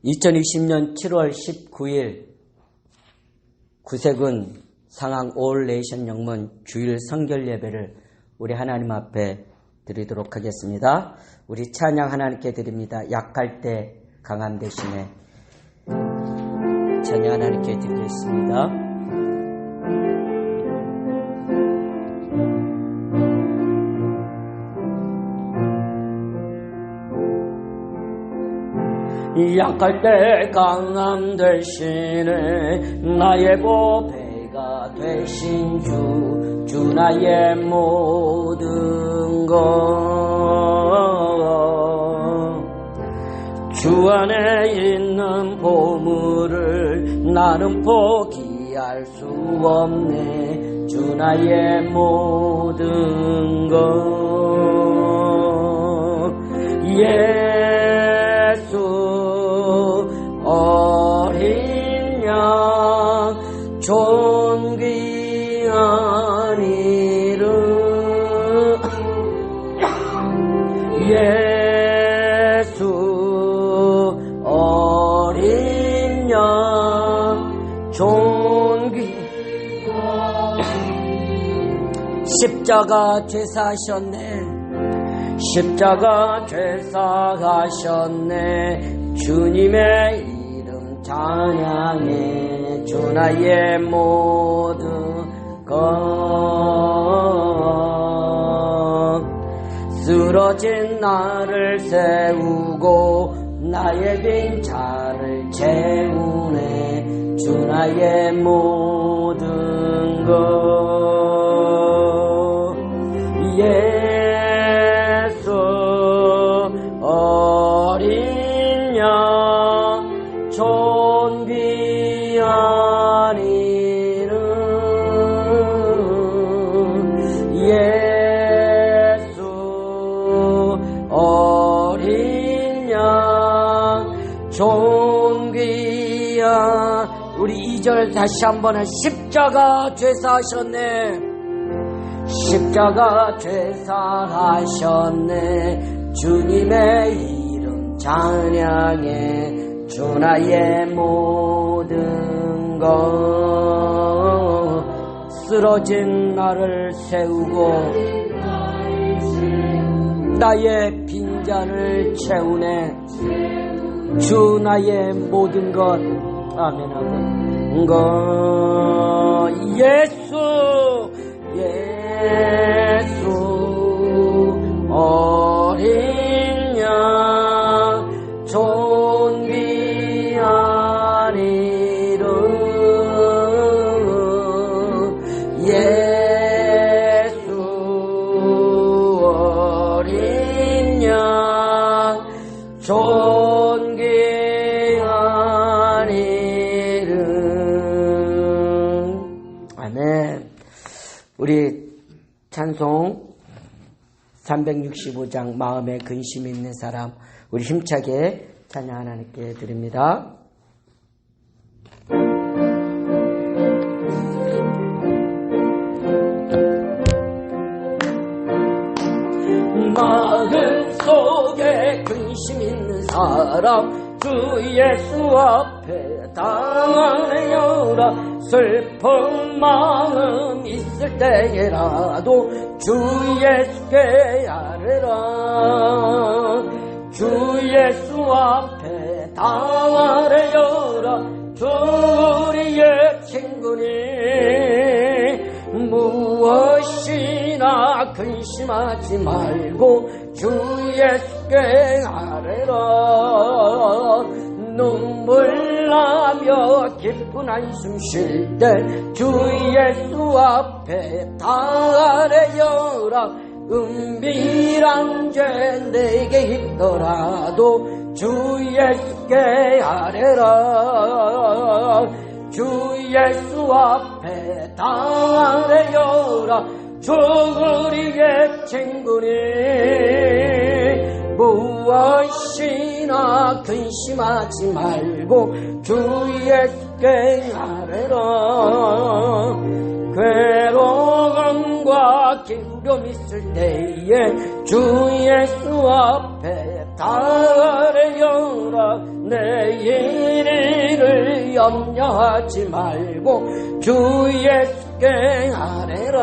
2020년 7월 19일 구세군 상항 올 네이션 영문 주일 성결 예배를 우리 하나님 앞에 드리도록 하겠습니다. 우리 찬양 하나님께 드립니다. 약할 때 강함 대신에 찬양 하나님께 드리겠습니다. 약할 때 강함 대신에 나의 보배가 되신 주 나의 모든 것. 주 안에 있는 보물을 나는 포기할 수 없네. 주 나의 모든 것. 예수 어린 양 존귀한 이름. 예수 어린 양 존귀한 십자가 제사하셨네. 십자가 죄사하셨네. 주님의 이름 찬양해. 주 나의 모든 것. 쓰러진 나를 세우고 나의 빈자를 채우네. 주 나의 모든 것. 예수 어린 양 존귀한 이름. 예수 어린 양 존귀한. 우리 2절 다시 한번 십자가 죄사하셨네. 십자가 죄사하셨네. 주님의 이름 찬양해. 주 나의 모든 것. 쓰러진 나를 세우고 나의 빈잔을 채우네. 주 나의 모든 것. 아멘 아멘. 것. 예수 예수 어린 양 존귀한 이름. 예수 어린 양 존귀한 이름. 아멘. 우리 찬송 365장 마음에 근심 있는 사람, 우리 힘차게 찬양 하나님께 드립니다. 마음 속에 근심 있는 사람, 주 예수 앞에 당하여라. 슬픈 마음 있을 때에라도 주 예수께 아뢰라. 주 예수 앞에 당하여라. 주 우리의 친구니 무엇이나 근심하지 말고 주 예수께 아뢰라. 눈물 나며 깊은 한숨 쉴 때 주 예수 앞에 다 아뢰어라. 은밀한 죄 내게 있더라도 주 예수께 아뢰라. 주 예수 앞에 다 아뢰어라. 주 우리의 친구니 무엇이나 근심하지 말고 주 예수께 아뢰라. 괴로움과 기름 있을 때에 주 예수 앞에 다 아뢰어라. 내일을 염려하지 말고 주 예수께 아뢰라.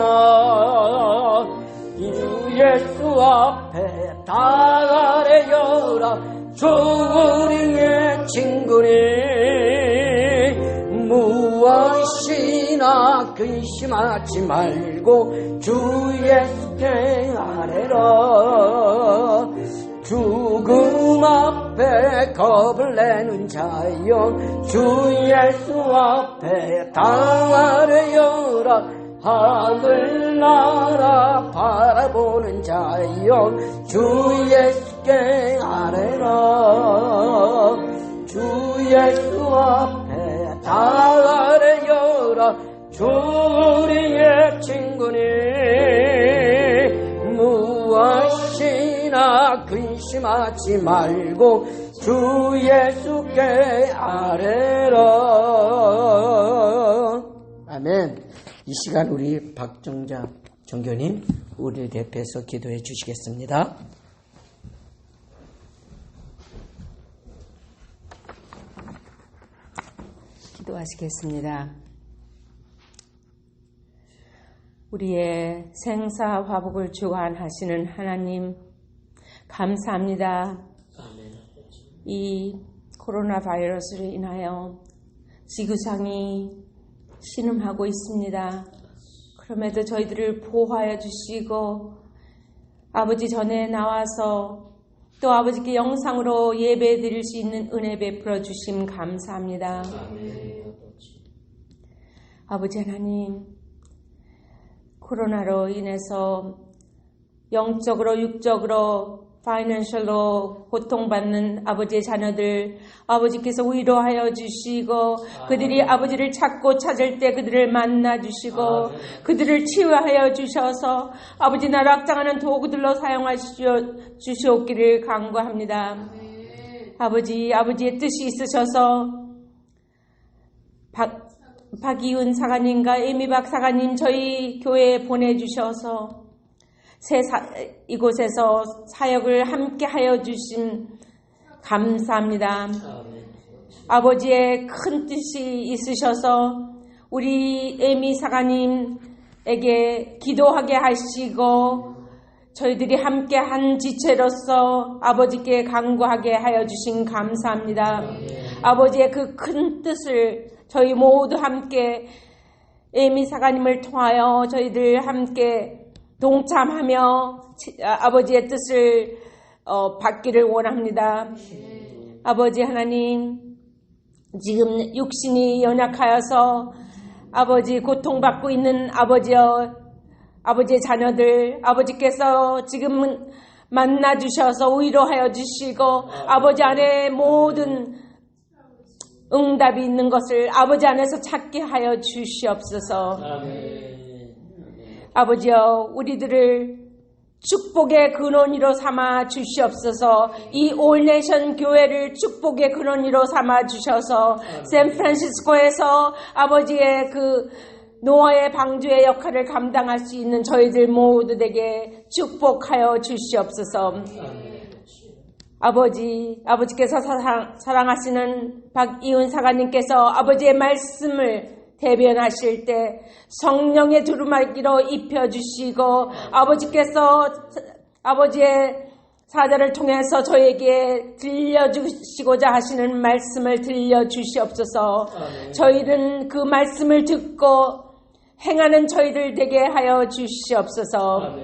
주 예수 앞에 다 아뢰어라. 주 우리의 친구니 무엇이나 근심하지 말고 주 예수께 아뢰라. 죽음 앞에 겁을 내는 자여 주 예수 앞에 당하려라. 하늘나라 바라보는 자여 주 예수께 아뢰라. 주 예수 앞에 당하려라. 주 우리의 친구니 무엇이나 근심하지 말고 주 예수께 아뢰라. 아멘. 이 시간 우리 박정자 정교님 우리 대표해서 기도해 주시겠습니다. 기도하시겠습니다. 우리의 생사 화복을 주관하시는 하나님 감사합니다. 이 코로나 바이러스로 인하여 지구상이 신음하고 있습니다. 그럼에도 저희들을 보호하여 주시고 아버지 전에 나와서 또 아버지께 영상으로 예배 드릴 수 있는 은혜 베풀어 주심 감사합니다. 아버지 하나님, 코로나로 인해서 영적으로 육적으로 파이낸셜로 고통받는 아버지의 자녀들 아버지께서 위로하여 주시고 그들이 아버지를 찾고 찾을 때 그들을 만나 주시고 그들을 치유하여 주셔서 아버지 나를 확장하는 도구들로 사용하시옵기를 간구합니다. 아버지의 뜻이 있으셔서 박이훈 사관님과 에미박 사관님 저희 교회에 보내주셔서 이곳에서 사역을 함께 하여 주신 감사합니다. 아버지의 큰 뜻이 있으셔서 우리 에미 사관님에게 기도하게 하시고 저희들이 함께 한 지체로서 아버지께 간구하게 하여 주신 감사합니다. 아버지의 그 큰 뜻을 저희 모두 함께 에미 사관님을 통하여 저희들 함께 동참하며 아버지의 뜻을 받기를 원합니다. 아버지 하나님, 지금 육신이 연약하여서 아버지 고통받고 있는 아버지의 자녀들 아버지께서 지금은 만나주셔서 위로하여 주시고 아버지 안에 모든 응답이 있는 것을 아버지 안에서 찾게 하여 주시옵소서. 아버지여, 우리들을 축복의 근원으로 삼아 주시옵소서. 이 올네이션 교회를 축복의 근원으로 삼아 주셔서 샌프란시스코에서 아버지의 그 노아의 방주의 역할을 감당할 수 있는 저희들 모두에게 축복하여 주시옵소서. 아버지께서 사랑하시는 박이훈 사관님께서 아버지의 말씀을 대변하실 때 성령의 두루마기로 입혀주시고 아버지께서 아버지의 사자를 통해서 저에게 들려주시고자 하시는 말씀을 들려주시옵소서. 저희는 그 말씀을 듣고 행하는 저희들 되게 하여 주시옵소서.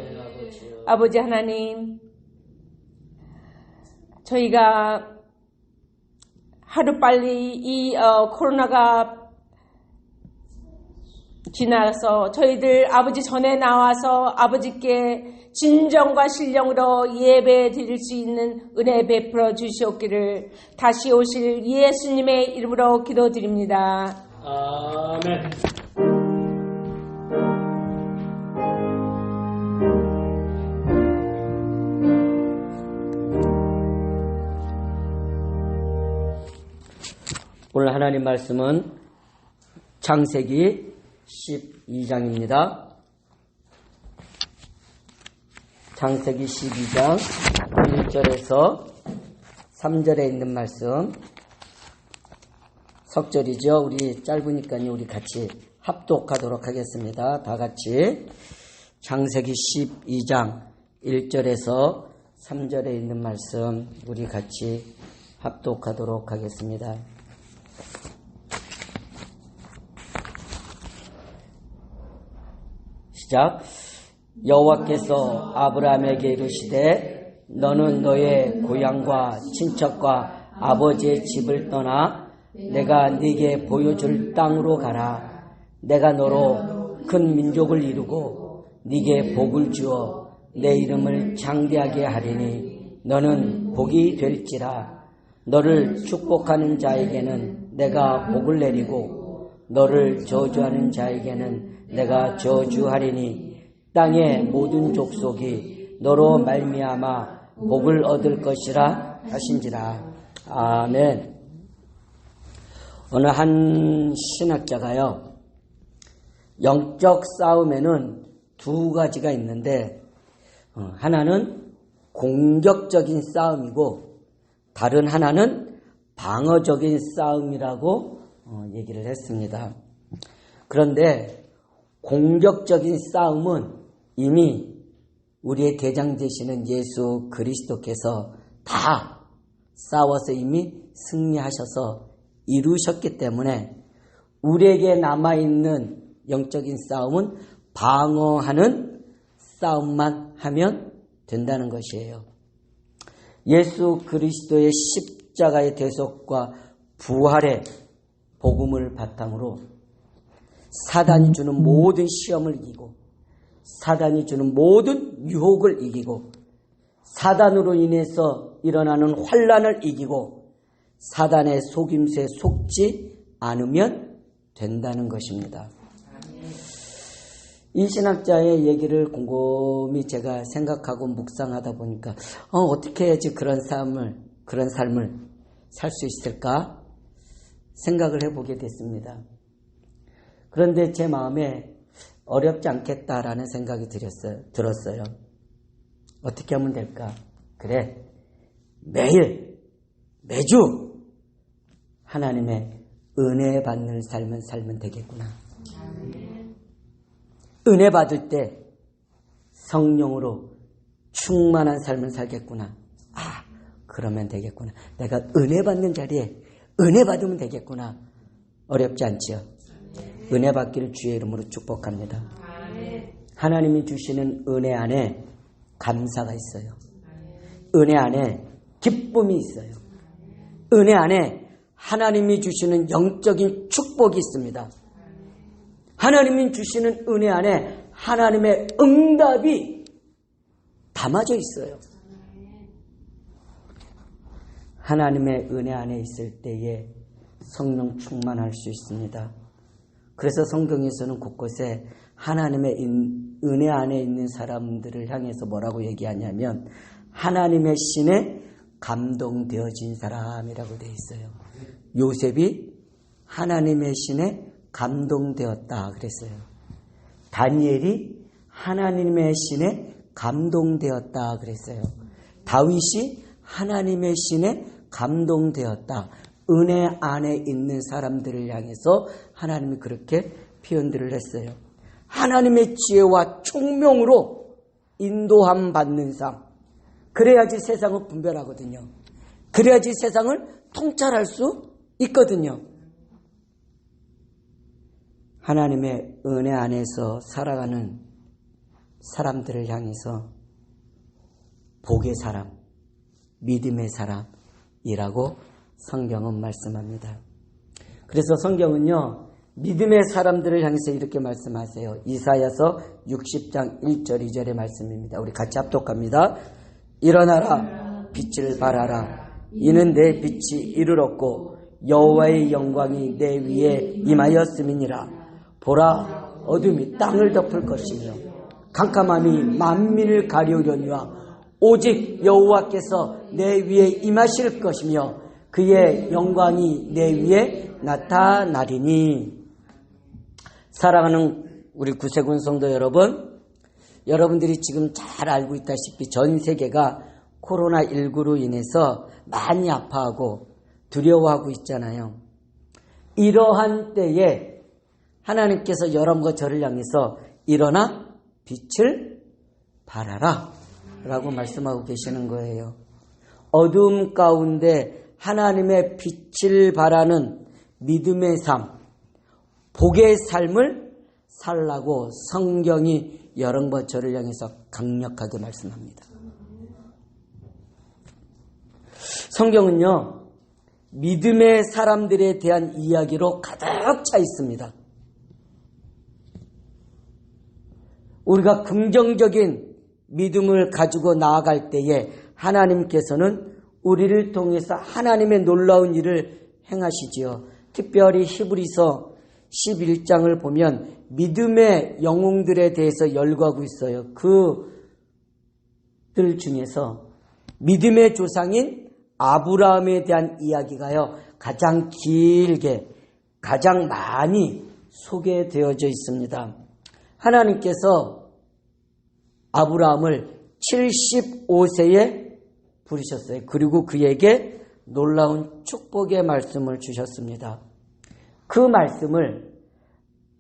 아버지 하나님, 저희가 하루빨리 이 코로나가 지나서 저희들 아버지 전에 나와서 아버지께 진정과 신령으로 예배 드릴 수 있는 은혜 베풀어 주시옵기를 다시 오실 예수님의 이름으로 기도드립니다. 아멘. 오늘 하나님 말씀은 창세기 12장입니다. 창세기 12장 1절에서 3절에 있는 말씀 석절이죠. 우리 짧으니까요. 우리 같이 합독하도록 하겠습니다. 다 같이 창세기 12장 1절에서 3절에 있는 말씀 우리 같이 합독하도록 하겠습니다. 시작. 여호와께서 아브라함에게 이르시되 너는 너의 고향과 친척과 아버지의 집을 떠나 내가 네게 보여줄 땅으로 가라. 내가 너로 큰 민족을 이루고 네게 복을 주어 내 이름을 장대하게 하리니 너는 복이 될지라. 너를 축복하는 자에게는 내가 복을 내리고 너를 저주하는 자에게는 내가 저주하리니 땅의 모든 족속이 너로 말미암아 복을 얻을 것이라 하신지라. 아멘. 어느 한 신학자가요, 영적 싸움에는 두 가지가 있는데 하나는 공격적인 싸움이고 다른 하나는 방어적인 싸움이라고 얘기를 했습니다. 그런데 공격적인 싸움은 이미 우리의 대장 되시는 예수 그리스도께서 다 싸워서 이미 승리하셔서 이루셨기 때문에 우리에게 남아있는 영적인 싸움은 방어하는 싸움만 하면 된다는 것이에요. 예수 그리스도의 십자가의 대속과 부활의 복음을 바탕으로 사단이 주는 모든 시험을 이기고 사단이 주는 모든 유혹을 이기고 사단으로 인해서 일어나는 환난을 이기고 사단의 속임수에 속지 않으면 된다는 것입니다. 이 신학자의 얘기를 곰곰이 제가 생각하고 묵상하다 보니까 어떻게 해야지 그런 삶을 살 수 있을까 생각을 해보게 됐습니다. 그런데 제 마음에 어렵지 않겠다라는 생각이 들었어요. 어떻게 하면 될까? 그래, 매주 하나님의 은혜 받는 삶을 살면 되겠구나. 은혜 받을 때 성령으로 충만한 삶을 살겠구나. 그러면 되겠구나. 내가 은혜 받는 자리에 은혜 받으면 되겠구나. 어렵지 않지요? 은혜 받기를 주의 이름으로 축복합니다. 하나님이 주시는 은혜 안에 감사가 있어요. 은혜 안에 기쁨이 있어요. 은혜 안에 하나님이 주시는 영적인 축복이 있습니다. 하나님이 주시는 은혜 안에 하나님의 응답이 담아져 있어요. 하나님의 은혜 안에 있을 때에 성령 충만할 수 있습니다. 그래서 성경에서는 곳곳에 하나님의 은혜 안에 있는 사람들을 향해서 뭐라고 얘기하냐면 하나님의 신에 감동되어진 사람이라고 되어 있어요. 요셉이 하나님의 신에 감동되었다 그랬어요. 다니엘이 하나님의 신에 감동되었다 그랬어요. 다윗이 하나님의 신에 감동되었다. 은혜 안에 있는 사람들을 향해서 하나님이 그렇게 표현들을 했어요. 하나님의 지혜와 총명으로 인도함 받는 삶. 그래야지 세상을 분별하거든요. 그래야지 세상을 통찰할 수 있거든요. 하나님의 은혜 안에서 살아가는 사람들을 향해서 복의 사람, 믿음의 사람이라고 성경은 말씀합니다. 그래서 성경은요, 믿음의 사람들을 향해서 이렇게 말씀하세요. 이사야서 60장 1절 2절의 말씀입니다. 우리 같이 합독합니다. 일어나라, 빛을 발하라. 이는 내 빛이 이르렀고 여호와의 영광이 내 위에 임하였음이니라. 보라, 어둠이 땅을 덮을 것이며 캄캄함이 만민을 가리우려니와 오직 여호와께서 내 위에 임하실 것이며 그의 영광이 내 위에 나타나리니. 사랑하는 우리 구세군 성도 여러분, 여러분들이 지금 잘 알고 있다시피 전 세계가 코로나19로 인해서 많이 아파하고 두려워하고 있잖아요. 이러한 때에 하나님께서 여러분과 저를 향해서 일어나 빛을 발하라 라고 말씀하고 계시는 거예요. 어둠 가운데 하나님의 빛을 발하는 믿음의 삶, 복의 삶을 살라고 성경이 여러분과 저를 향해서 강력하게 말씀합니다. 성경은요, 믿음의 사람들에 대한 이야기로 가득 차 있습니다. 우리가 긍정적인 믿음을 가지고 나아갈 때에 하나님께서는 우리를 통해서 하나님의 놀라운 일을 행하시지요. 특별히 히브리서 11장을 보면 믿음의 영웅들에 대해서 열거하고 있어요. 그들 중에서 믿음의 조상인 아브라함에 대한 이야기가요, 가장 길게, 가장 많이 소개되어져 있습니다. 하나님께서 아브라함을 75세에 부르셨어요. 그리고 그에게 놀라운 축복의 말씀을 주셨습니다. 그 말씀을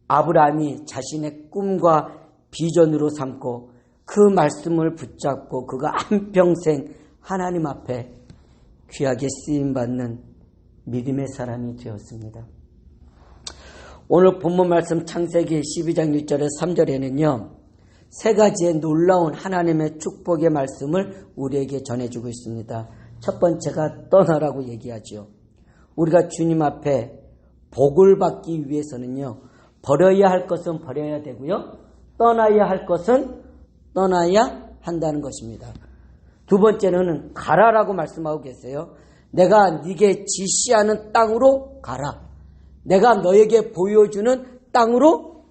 아브라함이 자신의 꿈과 비전으로 삼고 그 말씀을 붙잡고 그가 한평생 하나님 앞에 귀하게 쓰임받는 믿음의 사람이 되었습니다. 오늘 본문 말씀 창세기 12장 1절에서 3절에는요. 세 가지의 놀라운 하나님의 축복의 말씀을 우리에게 전해주고 있습니다. 첫 번째가 떠나라고 얘기하죠. 우리가 주님 앞에 복을 받기 위해서는요. 버려야 할 것은 버려야 되고요. 떠나야 할 것은 떠나야 한다는 것입니다. 두 번째는 가라라고 말씀하고 계세요. 내가 네게 지시하는 땅으로 가라. 내가 너에게 보여주는 땅으로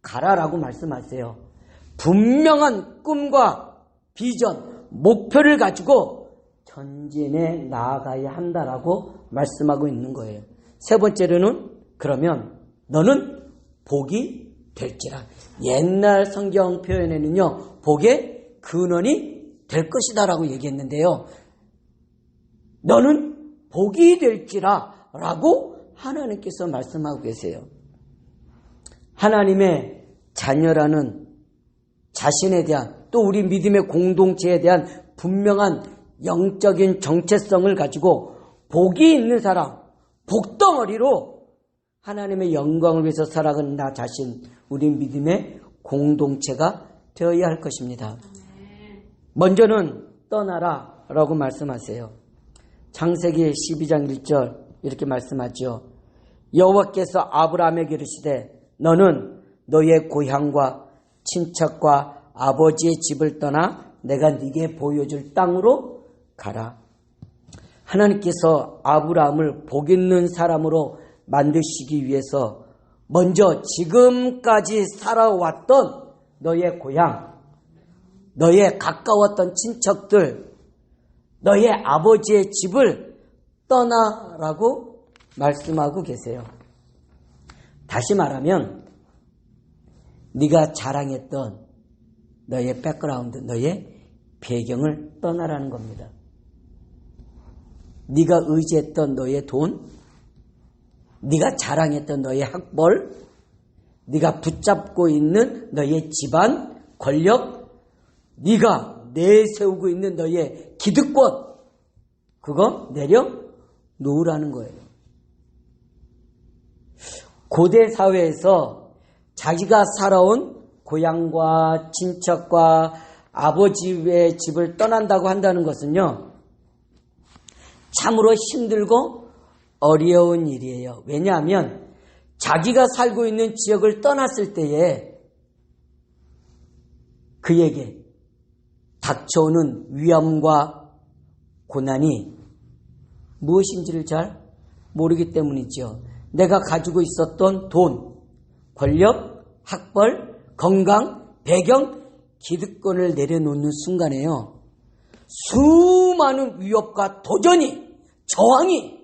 가라라고 말씀하세요. 분명한 꿈과 비전, 목표를 가지고 전진해 나아가야 한다라고 말씀하고 있는 거예요. 세 번째로는 그러면 너는 복이 될지라. 옛날 성경 표현에는요. 복의 근원이 될 것이다라고 얘기했는데요. 너는 복이 될지라 라고 하나님께서 말씀하고 계세요. 하나님의 자녀라는 자신에 대한 또 우리 믿음의 공동체에 대한 분명한 영적인 정체성을 가지고 복이 있는 사람, 복덩어리로 하나님의 영광을 위해서 살아가는 나 자신, 우리 믿음의 공동체가 되어야 할 것입니다. 먼저는 떠나라 라고 말씀하세요. 창세기 12장 1절 이렇게 말씀하죠. 여호와께서 아브라함에게 이르시되 너는 너의 고향과 친척과 아버지의 집을 떠나 내가 네게 보여줄 땅으로 가라. 하나님께서 아브라함을 복 있는 사람으로 만드시기 위해서 먼저 지금까지 살아왔던 너의 고향, 너의 가까웠던 친척들, 너의 아버지의 집을 떠나라고 말씀하고 계세요. 다시 말하면 네가 자랑했던 너의 백그라운드, 너의 배경을 떠나라는 겁니다. 네가 의지했던 너의 돈, 네가 자랑했던 너의 학벌, 네가 붙잡고 있는 너의 집안, 권력, 네가 내세우고 있는 너의 기득권, 그거 내려놓으라는 거예요. 고대 사회에서 자기가 살아온 고향과 친척과 아버지의 집을 떠난다고 한다는 것은요, 참으로 힘들고 어려운 일이에요. 왜냐하면 자기가 살고 있는 지역을 떠났을 때에 그에게 닥쳐오는 위험과 고난이 무엇인지를 잘 모르기 때문이죠. 내가 가지고 있었던 돈, 권력, 학벌, 건강, 배경, 기득권을 내려놓는 순간에요. 수많은 위협과 도전이, 저항이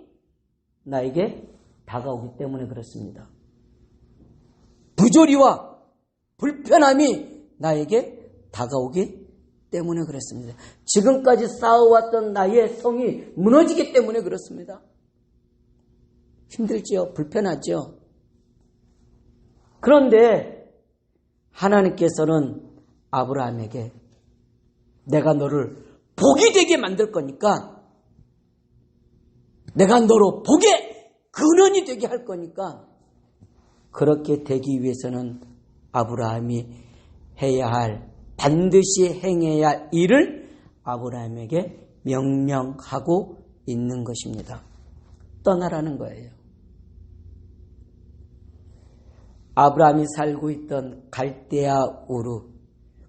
나에게 다가오기 때문에 그렇습니다. 부조리와 불편함이 나에게 다가오기 때문에 그렇습니다. 지금까지 쌓아왔던 나의 성이 무너지기 때문에 그렇습니다. 힘들지요. 불편하죠. 그런데 하나님께서는 아브라함에게 내가 너를 복이 되게 만들 거니까, 내가 너로 복의 근원이 되게 할 거니까, 그렇게 되기 위해서는 아브라함이 해야 할, 반드시 행해야 할 일을 아브라함에게 명령하고 있는 것입니다. 떠나라는 거예요. 아브라함이 살고 있던 갈대아 우르,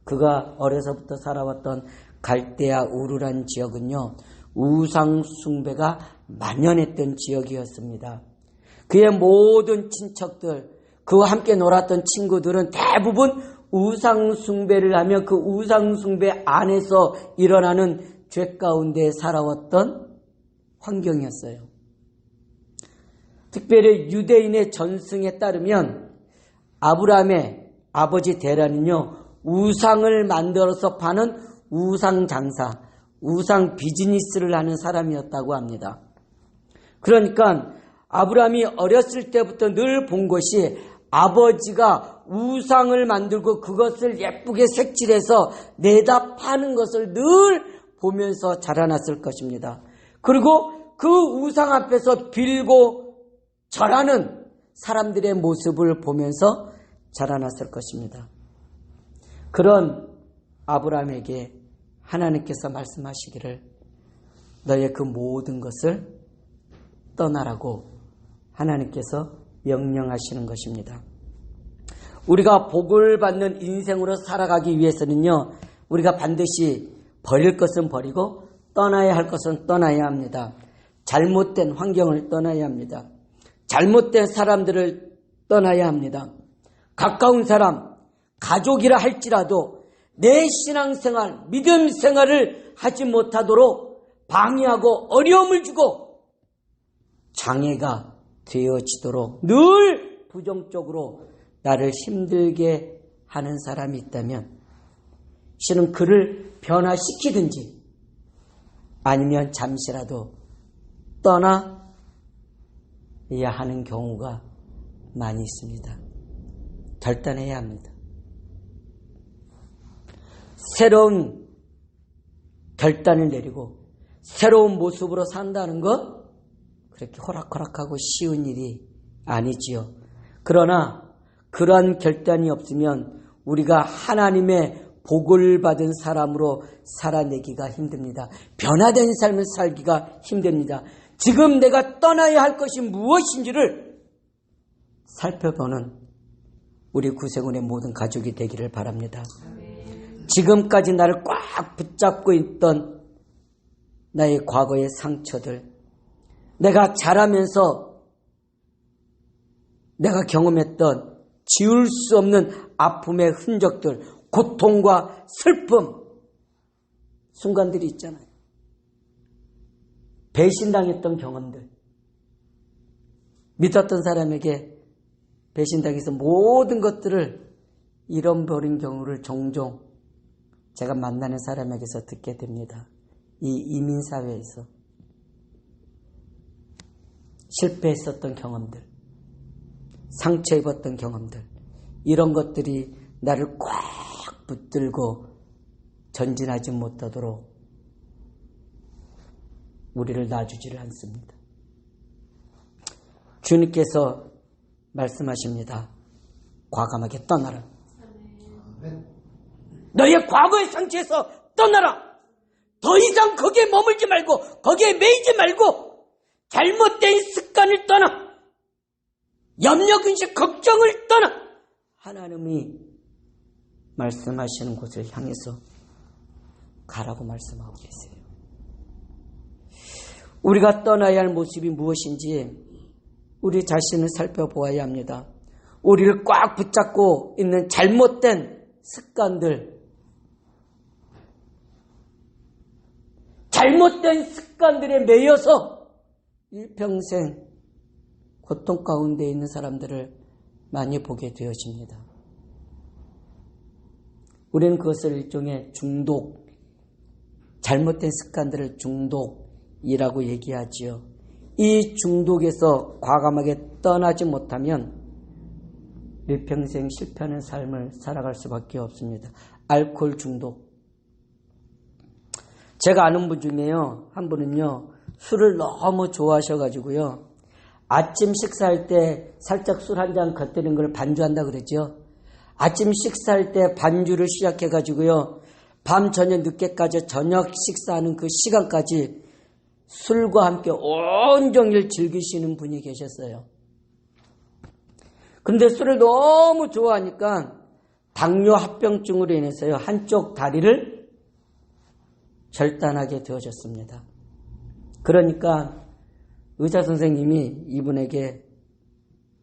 그가 어려서부터 살아왔던 갈대아 우르란 지역은요, 우상 숭배가 만연했던 지역이었습니다. 그의 모든 친척들, 그와 함께 놀았던 친구들은 대부분 우상 숭배를 하며 그 우상 숭배 안에서 일어나는 죄 가운데 살아왔던 환경이었어요. 특별히 유대인의 전승에 따르면 아브라함의 아버지 데라는요, 우상을 만들어서 파는 우상 장사, 우상 비즈니스를 하는 사람이었다고 합니다. 그러니까 아브라함이 어렸을 때부터 늘 본 것이 아버지가 우상을 만들고 그것을 예쁘게 색칠해서 내다 파는 것을 늘 보면서 자라났을 것입니다. 그리고 그 우상 앞에서 빌고 절하는 사람들의 모습을 보면서 자라났을 것입니다. 그런 아브라함에게 하나님께서 말씀하시기를 너의 그 모든 것을 떠나라고 하나님께서 명령하시는 것입니다. 우리가 복을 받는 인생으로 살아가기 위해서는요, 우리가 반드시 버릴 것은 버리고 떠나야 할 것은 떠나야 합니다. 잘못된 환경을 떠나야 합니다. 잘못된 사람들을 떠나야 합니다. 가까운 사람, 가족이라 할지라도 내 신앙생활, 믿음 생활을 하지 못하도록 방해하고 어려움을 주고 장애가 되어지도록 늘 부정적으로 나를 힘들게 하는 사람이 있다면 실은 그를 변화시키든지 아니면 잠시라도 떠나야 하는 경우가 많이 있습니다. 결단해야 합니다. 새로운 결단을 내리고 새로운 모습으로 산다는 것 그렇게 호락호락하고 쉬운 일이 아니지요. 그러나 그러한 결단이 없으면 우리가 하나님의 복을 받은 사람으로 살아내기가 힘듭니다. 변화된 삶을 살기가 힘듭니다. 지금 내가 떠나야 할 것이 무엇인지를 살펴보는 우리 구세군의 모든 가족이 되기를 바랍니다. 지금까지 나를 꽉 붙잡고 있던 나의 과거의 상처들, 내가 자라면서 내가 경험했던 지울 수 없는 아픔의 흔적들, 고통과 슬픔, 순간들이 있잖아요. 배신당했던 경험들, 믿었던 사람에게 배신당해서 모든 것들을 잃어버린 경우를 종종 제가 만나는 사람에게서 듣게 됩니다. 이 이민사회에서 실패했었던 경험들, 상처 입었던 경험들, 이런 것들이 나를 꽉 붙들고 전진하지 못하도록 우리를 놔주지를 않습니다. 주님께서 말씀하십니다. 과감하게 떠나라. 너의 과거의 상처에서 떠나라. 더 이상 거기에 머물지 말고 거기에 매이지 말고 잘못된 습관을 떠나, 염려, 근심, 걱정을 떠나 하나님이 말씀하시는 곳을 향해서 가라고 말씀하고 계세요. 우리가 떠나야 할 모습이 무엇인지 우리 자신을 살펴보아야 합니다. 우리를 꽉 붙잡고 있는 잘못된 습관들, 잘못된 습관들에 매여서 일평생 고통 가운데 있는 사람들을 많이 보게 되어집니다. 우리는 그것을 일종의 중독, 잘못된 습관들을 중독이라고 얘기하지요. 이 중독에서 과감하게 떠나지 못하면 일평생 실패하는 삶을 살아갈 수밖에 없습니다. 알코올 중독. 제가 아는 분 중에요, 한 분은요, 술을 너무 좋아하셔가지고요, 아침 식사할 때 살짝 술 한 잔 겉드는 걸 반주한다 그러죠. 아침 식사할 때 반주를 시작해가지고요, 밤 저녁 늦게까지 저녁 식사하는 그 시간까지 술과 함께 온종일 즐기시는 분이 계셨어요. 근데 술을 너무 좋아하니까 당뇨 합병증으로 인해서요, 한쪽 다리를 절단하게 되어졌습니다. 그러니까 의사 선생님이 이분에게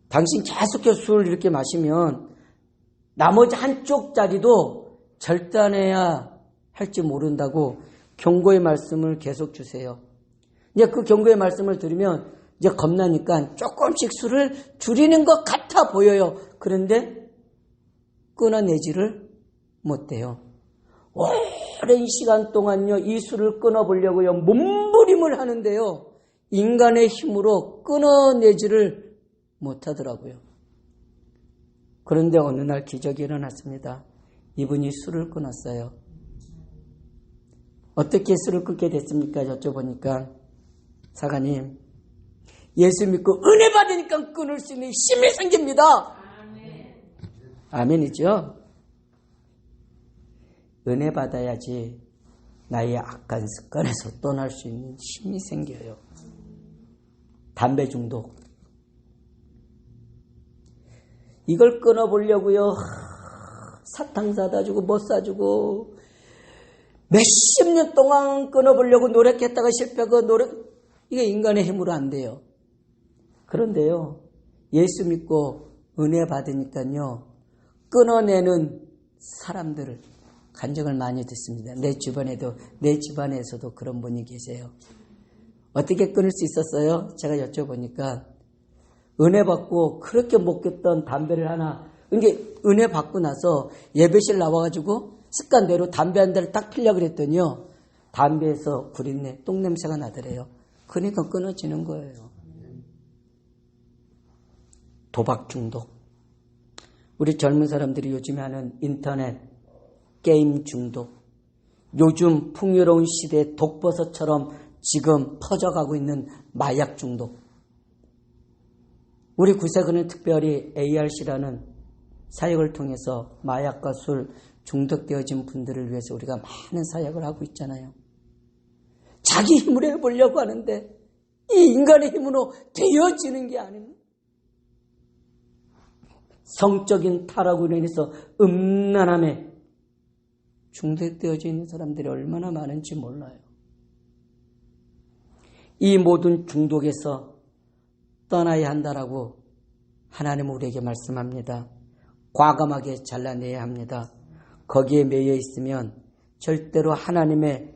당신 계속해서 술을 이렇게 마시면 나머지 한쪽 다리도 절단해야 할지 모른다고 경고의 말씀을 계속 주세요. 이제 그 경고의 말씀을 들으면 이제 겁나니까 조금씩 술을 줄이는 것 같아 보여요. 그런데 끊어내지를 못해요. 오랜 시간 동안요, 이 술을 끊어보려고요, 몸부림을 하는데요, 인간의 힘으로 끊어내지를 못하더라고요. 그런데 어느 날 기적이 일어났습니다. 이분이 술을 끊었어요. 어떻게 술을 끊게 됐습니까? 여쭤보니까 사관님, 예수 믿고 은혜 받으니까 끊을 수 있는 힘이 생깁니다. 아멘이죠? 은혜 받아야지 나의 악한 습관에서 떠날 수 있는 힘이 생겨요. 담배 중독. 이걸 끊어보려고요, 사탕 사다 주고 못 사주고 몇십 년 동안 끊어보려고 노력했다가 실패하고 이게 인간의 힘으로 안 돼요. 그런데요, 예수 믿고 은혜 받으니까요, 끊어내는 사람들을 간증을 많이 듣습니다. 내 집안에서도 그런 분이 계세요. 어떻게 끊을 수 있었어요? 제가 여쭤보니까 은혜 받고 그렇게 먹겠던 담배를 하나, 이게 은혜 받고 나서 예배실 나와가지고 습관대로 담배 한 대를 딱 피려고 그랬더니요, 담배에서 구린내, 똥냄새가 나더래요. 그러니까 끊어지는 거예요. 도박 중독. 우리 젊은 사람들이 요즘에 하는 인터넷 게임 중독. 요즘 풍요로운 시대의 독버섯처럼 지금 퍼져가고 있는 마약 중독. 우리 구세군은 특별히 ARC라는 사역을 통해서 마약과 술 중독되어진 분들을 위해서 우리가 많은 사역을 하고 있잖아요. 자기 힘으로 해보려고 하는데 이 인간의 힘으로 되어지는 게 아닙니다. 성적인 타락으로 인해서 음란함에 중독되어져 있는 사람들이 얼마나 많은지 몰라요. 이 모든 중독에서 떠나야 한다라고 하나님은 우리에게 말씀합니다. 과감하게 잘라내야 합니다. 거기에 매여 있으면 절대로 하나님의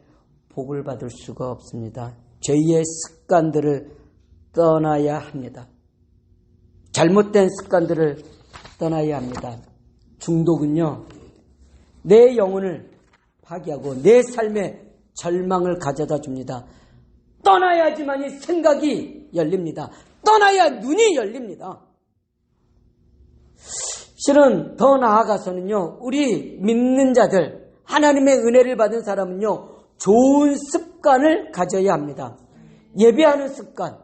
복을 받을 수가 없습니다. 죄의 습관들을 떠나야 합니다. 잘못된 습관들을 떠나야 합니다. 중독은요, 내 영혼을 파괴하고 내 삶에 절망을 가져다 줍니다. 떠나야지만이 생각이 열립니다. 떠나야 눈이 열립니다. 실은 더 나아가서는요, 우리 믿는 자들, 하나님의 은혜를 받은 사람은요, 좋은 습관을 가져야 합니다. 예배하는 습관.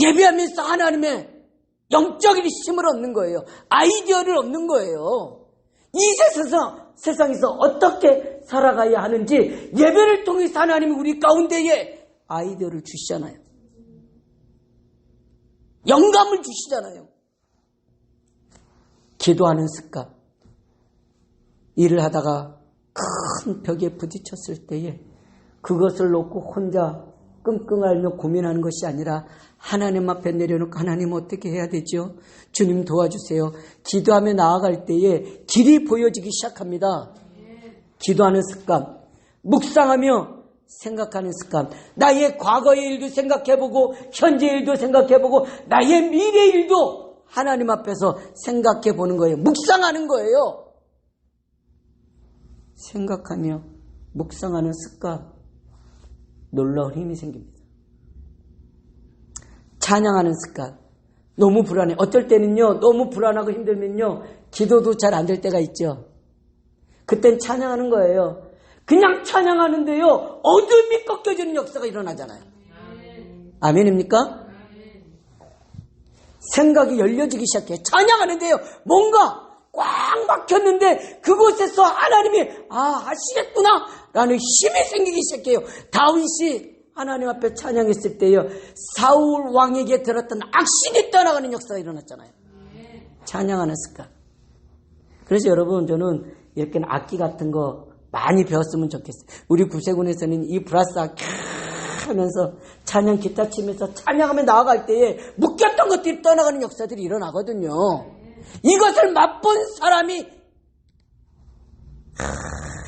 예배하면서 하나님의 영적인 힘을 얻는 거예요. 아이디어를 얻는 거예요. 이 세상에서 어떻게 살아가야 하는지 예배를 통해서 하나님이 우리 가운데에 아이디어를 주시잖아요. 영감을 주시잖아요. 기도하는 습관. 일을 하다가 큰 벽에 부딪혔을 때에 그것을 놓고 혼자 끙끙 앓며 고민하는 것이 아니라 하나님 앞에 내려놓고 하나님 어떻게 해야 되죠? 주님 도와주세요. 기도하며 나아갈 때에 길이 보여지기 시작합니다. 기도하는 습관, 묵상하며 생각하는 습관, 나의 과거의 일도 생각해보고 현재 일도 생각해보고 나의 미래 일도 하나님 앞에서 생각해보는 거예요. 묵상하는 거예요. 생각하며 묵상하는 습관. 놀라운 힘이 생깁니다. 찬양하는 습관. 너무 불안해. 어떨 때는요, 너무 불안하고 힘들면요, 기도도 잘 안 될 때가 있죠. 그땐 찬양하는 거예요. 그냥 찬양하는데요, 어둠이 꺾여지는 역사가 일어나잖아요. 아멘입니까? 생각이 열려지기 시작해요. 찬양하는데요, 뭔가 꽉 막혔는데 그곳에서 하나님이 하시겠구나 라는 힘이 생기기 시작해요. 다윗이 하나님 앞에 찬양했을 때요, 사울 왕에게 들었던 악신이 떠나가는 역사가 일어났잖아요. 찬양하는 습관. 그래서 여러분, 저는 이렇게 악기 같은 거 많이 배웠으면 좋겠어요. 우리 구세군에서는 이 브라스 악기 하면서 찬양 기타 치면서 찬양하며 나아갈 때에 묶였던 것들이 떠나가는 역사들이 일어나거든요. 이것을 맛본 사람이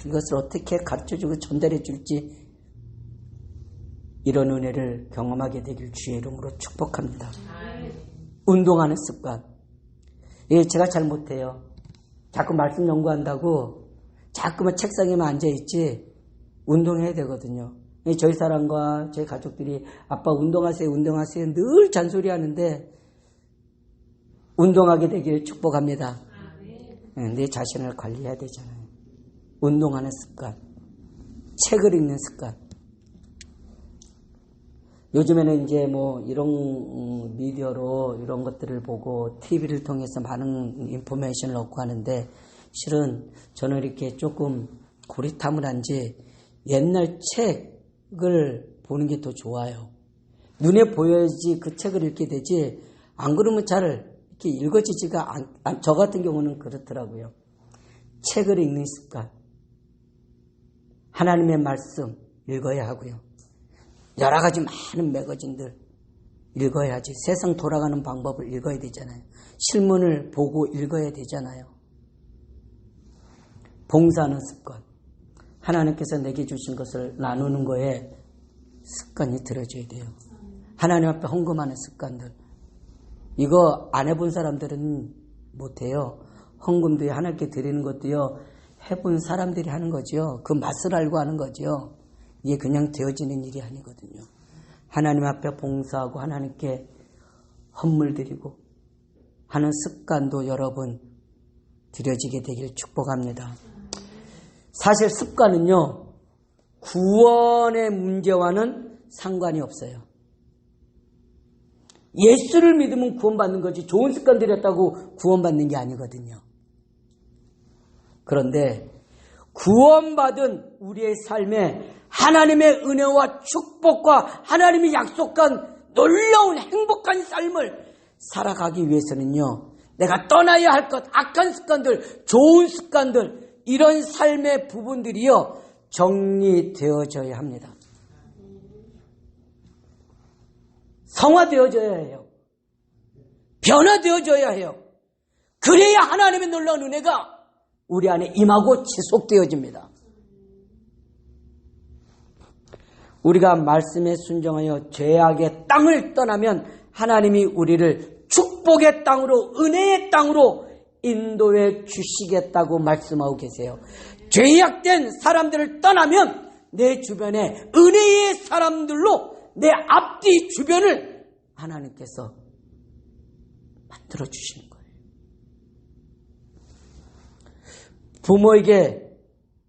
이것을 어떻게 가르쳐주고 전달해 줄지, 이런 은혜를 경험하게 되길 주의 이름으로 축복합니다. 운동하는 습관. 제가 잘 못해요. 자꾸 말씀 연구한다고 자꾸만 책상에만 앉아있지 운동해야 되거든요. 저희 사람과 저희 가족들이 아빠 운동하세요 운동하세요 늘 잔소리하는데 운동하게 되길 축복합니다. 내 자신을 관리해야 되잖아요. 운동하는 습관, 책을 읽는 습관. 요즘에는 이제 뭐 이런 미디어로 이런 것들을 보고 TV를 통해서 많은 인포메이션을 얻고 하는데, 실은 저는 이렇게 조금 고리타물 한지 옛날 책을 보는 게 더 좋아요. 눈에 보여야지 그 책을 읽게 되지, 안 그러면 잘 이렇게 읽어지지가 저 같은 경우는 그렇더라고요. 책을 읽는 습관. 하나님의 말씀 읽어야 하고요. 여러 가지 많은 매거진들 읽어야지. 세상 돌아가는 방법을 읽어야 되잖아요. 실문을 보고 읽어야 되잖아요. 봉사하는 습관. 하나님께서 내게 주신 것을 나누는 거에 습관이 들어져야 돼요. 하나님 앞에 헌금하는 습관들. 이거 안 해본 사람들은 못해요. 헌금도 하나님께 드리는 것도요, 해본 사람들이 하는 거죠. 그 맛을 알고 하는 거죠. 이게 그냥 되어지는 일이 아니거든요. 하나님 앞에 봉사하고 하나님께 헌물 드리고 하는 습관도 여러분 드려지게 되길 축복합니다. 사실 습관은요, 구원의 문제와는 상관이 없어요. 예수를 믿으면 구원받는 거지 좋은 습관 들였다고 구원받는 게 아니거든요. 그런데 구원받은 우리의 삶에 하나님의 은혜와 축복과 하나님이 약속한 놀라운 행복한 삶을 살아가기 위해서는요, 내가 떠나야 할 것, 악한 습관들, 좋은 습관들, 이런 삶의 부분들이요, 정리되어져야 합니다. 성화되어져야 해요. 변화되어져야 해요. 그래야 하나님의 놀라운 은혜가 우리 안에 임하고 지속되어집니다. 우리가 말씀에 순종하여 죄악의 땅을 떠나면 하나님이 우리를 축복의 땅으로, 은혜의 땅으로 인도해 주시겠다고 말씀하고 계세요. 죄악된 사람들을 떠나면 내 주변에 은혜의 사람들로 내 앞뒤 주변을 하나님께서 만들어 주시는 거예요. 부모에게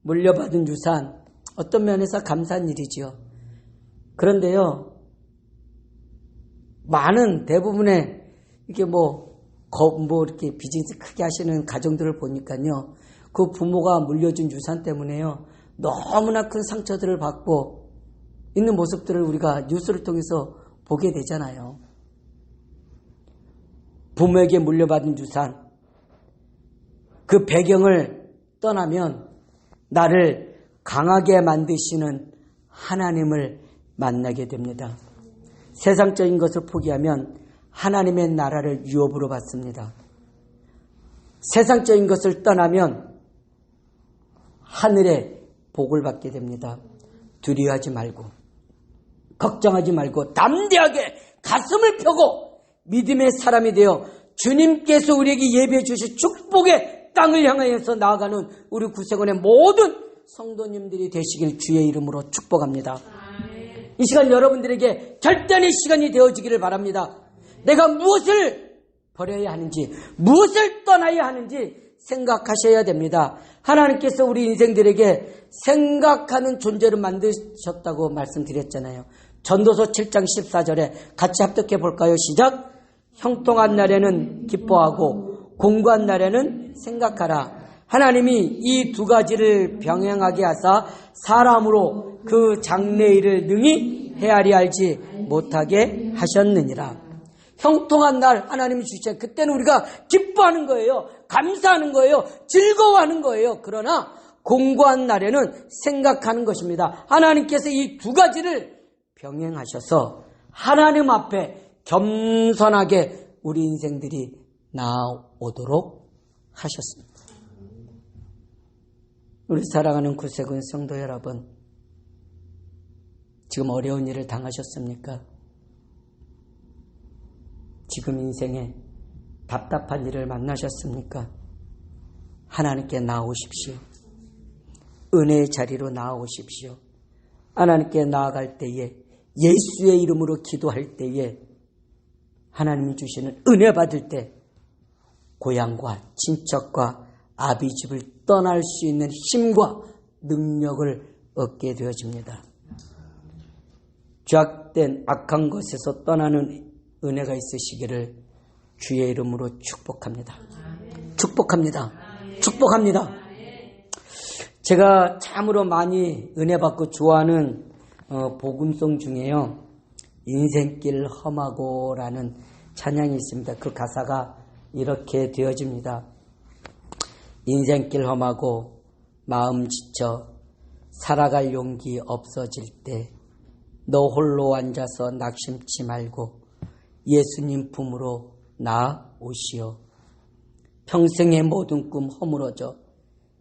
물려받은 유산, 어떤 면에서 감사한 일이지요. 그런데요, 많은 대부분의 이렇게 이렇게 비즈니스 크게 하시는 가정들을 보니까요, 그 부모가 물려준 유산 때문에요, 너무나 큰 상처들을 받고 있는 모습들을 우리가 뉴스를 통해서 보게 되잖아요. 부모에게 물려받은 유산, 그 배경을 떠나면 나를 강하게 만드시는 하나님을 만나게 됩니다. 세상적인 것을 포기하면 하나님의 나라를 유업으로 받습니다. 세상적인 것을 떠나면 하늘의 복을 받게 됩니다. 두려워하지 말고, 걱정하지 말고, 담대하게 가슴을 펴고 믿음의 사람이 되어 주님께서 우리에게 예배해 주신 축복의 땅을 향하여서 나아가는 우리 구세군의 모든 성도님들이 되시길 주의 이름으로 축복합니다. 이 시간 여러분들에게 결단의 시간이 되어지기를 바랍니다. 내가 무엇을 버려야 하는지, 무엇을 떠나야 하는지 생각하셔야 됩니다. 하나님께서 우리 인생들에게 생각하는 존재로 만드셨다고 말씀드렸잖아요. 전도서 7장 14절에 같이 합독해 볼까요? 시작. 형통한 날에는 기뻐하고 공고한 날에는 생각하라. 하나님이 이 두 가지를 병행하게 하사 사람으로 그 장래일을 능히 헤아리 알지 못하게 하셨느니라. 형통한 날 하나님이 주시잖아요. 그때는 우리가 기뻐하는 거예요. 감사하는 거예요. 즐거워하는 거예요. 그러나 공고한 날에는 생각하는 것입니다. 하나님께서 이 두 가지를 병행하셔서 하나님 앞에 겸손하게 우리 인생들이 나아오도록 하셨습니다. 우리 사랑하는 구세군 성도 여러분, 지금 어려운 일을 당하셨습니까? 지금 인생에 답답한 일을 만나셨습니까? 하나님께 나아오십시오. 은혜의 자리로 나아오십시오. 하나님께 나아갈 때에, 예수의 이름으로 기도할 때에, 하나님이 주시는 은혜 받을 때 고향과 친척과 아비집을 떠날 수 있는 힘과 능력을 얻게 되어집니다. 죄악된 악한 것에서 떠나는 은혜가 있으시기를 주의 이름으로 축복합니다. 축복합니다. 축복합니다. 제가 참으로 많이 은혜 받고 좋아하는 복음송 중에요, 인생길 험하고라는 찬양이 있습니다. 그 가사가 이렇게 되어집니다. 인생길 험하고 마음 지쳐 살아갈 용기 없어질 때 너 홀로 앉아서 낙심치 말고 예수님 품으로 나아오시오. 평생의 모든 꿈 허물어져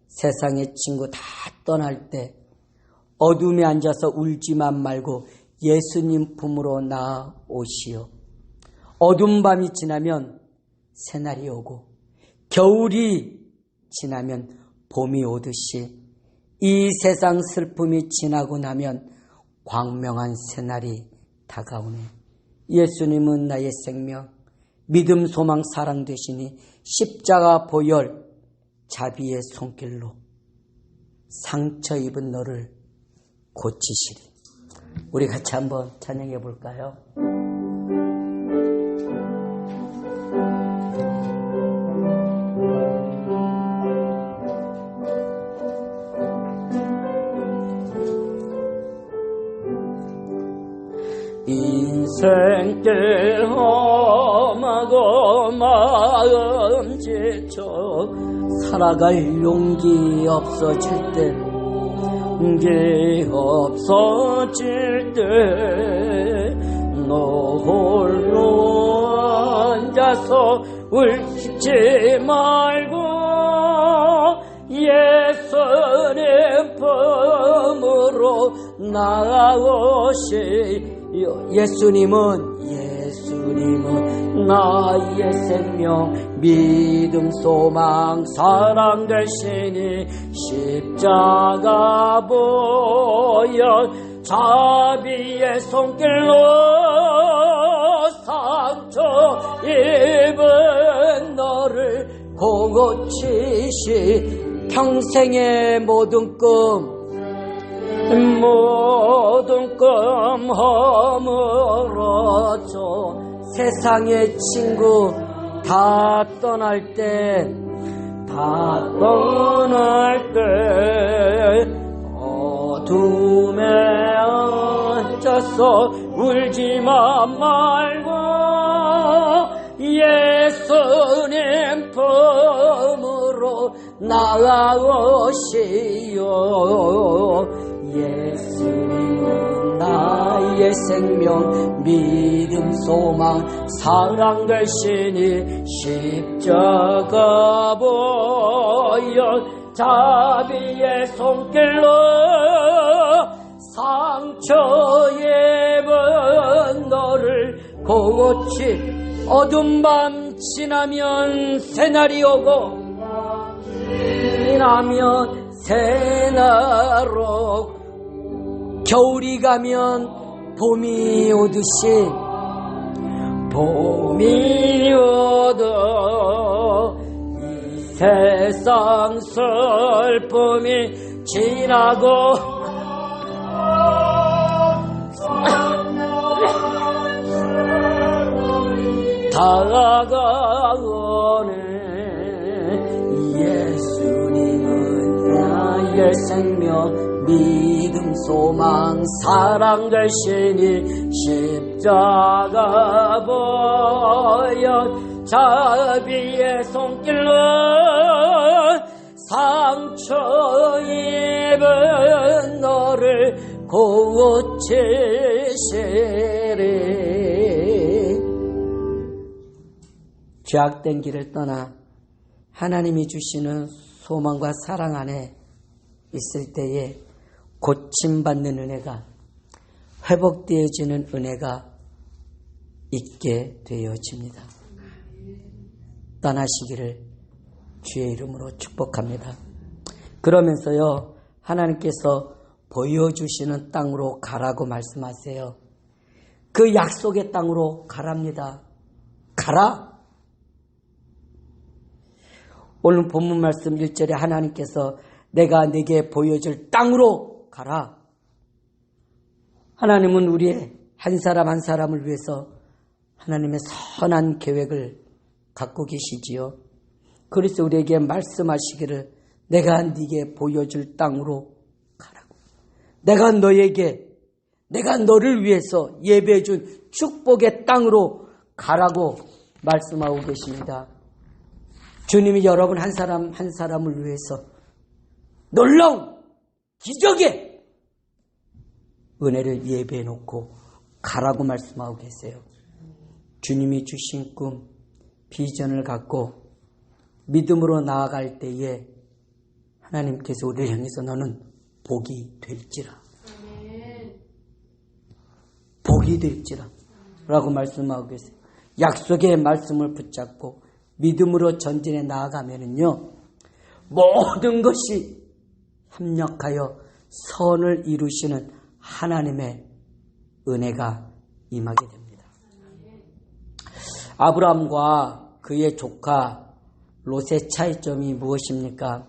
세상의 친구 다 떠날 때 어둠에 앉아서 울지만 말고 예수님 품으로 나아오시오. 어두운 밤이 지나면 새날이 오고 겨울이 지나면 봄이 오듯이 이 세상 슬픔이 지나고 나면 광명한 새날이 다가오네. 예수님은 나의 생명, 믿음, 소망, 사랑 되시니 십자가 보혈 자비의 손길로 상처 입은 너를 고치시리. 우리 같이 한번 찬양해 볼까요? 인생길 험하고 마음 지쳐 살아갈 용기 없어질 때, 용기 없어질 때 너 홀로 앉아서 울지 말고 예수님 품으로 나아오시. 예수님은 나의 생명, 믿음, 소망, 사랑 되시니 십자가 보혈 자비의 손길로 상처 입은 너를 고치시. 평생의 모든 꿈 허물어져 세상의 친구 다 떠날 때 어둠에 앉아서 울지만 말고 예수님 품으로 나아오시오. 예수님은 나의 생명, 믿음, 소망, 사랑 되시니 십자가 보혈 자비의 손길로 상처 입은 너를 고치. 어두운 밤 지나면 새날이 오고 지나면 새날 오고 겨울이 가면 봄이 오듯이 봄이 오도 이 세상 슬픔이 지나고 다가오는 예수님은 나의 생명 믿음 소망 사랑 되시니 십자가 보여 자비의 손길로 상처 입은 너를 고치시리. 죄악된 길을 떠나 하나님이 주시는 소망과 사랑 안에 있을 때에 고침받는 은혜가, 회복되어지는 은혜가 있게 되어집니다. 떠나시기를 주의 이름으로 축복합니다. 그러면서요, 하나님께서 보여주시는 땅으로 가라고 말씀하세요. 그 약속의 땅으로 가랍니다. 가라. 오늘 본문 말씀 1절에 하나님께서 내가 네게 보여줄 땅으로 가라. 하나님은 우리의 한 사람 한 사람을 위해서 하나님의 선한 계획을 갖고 계시지요. 그래서 우리에게 말씀하시기를 내가 네게 보여줄 땅으로 가라고. 내가 너를 위해서 예배해 준 축복의 땅으로 가라고 말씀하고 계십니다. 주님이 여러분 한 사람 한 사람을 위해서 놀라운 기적의 은혜를 예배해 놓고 가라고 말씀하고 계세요. 주님이 주신 꿈, 비전을 갖고 믿음으로 나아갈 때에 하나님께서 우리를 향해서 너는 복이 될지라. 복이 될지라 라고 말씀하고 계세요. 약속의 말씀을 붙잡고 믿음으로 전진해 나아가면은요, 모든 것이 합력하여 선을 이루시는 하나님의 은혜가 임하게 됩니다. 아브라함과 그의 조카 롯의 차이점이 무엇입니까?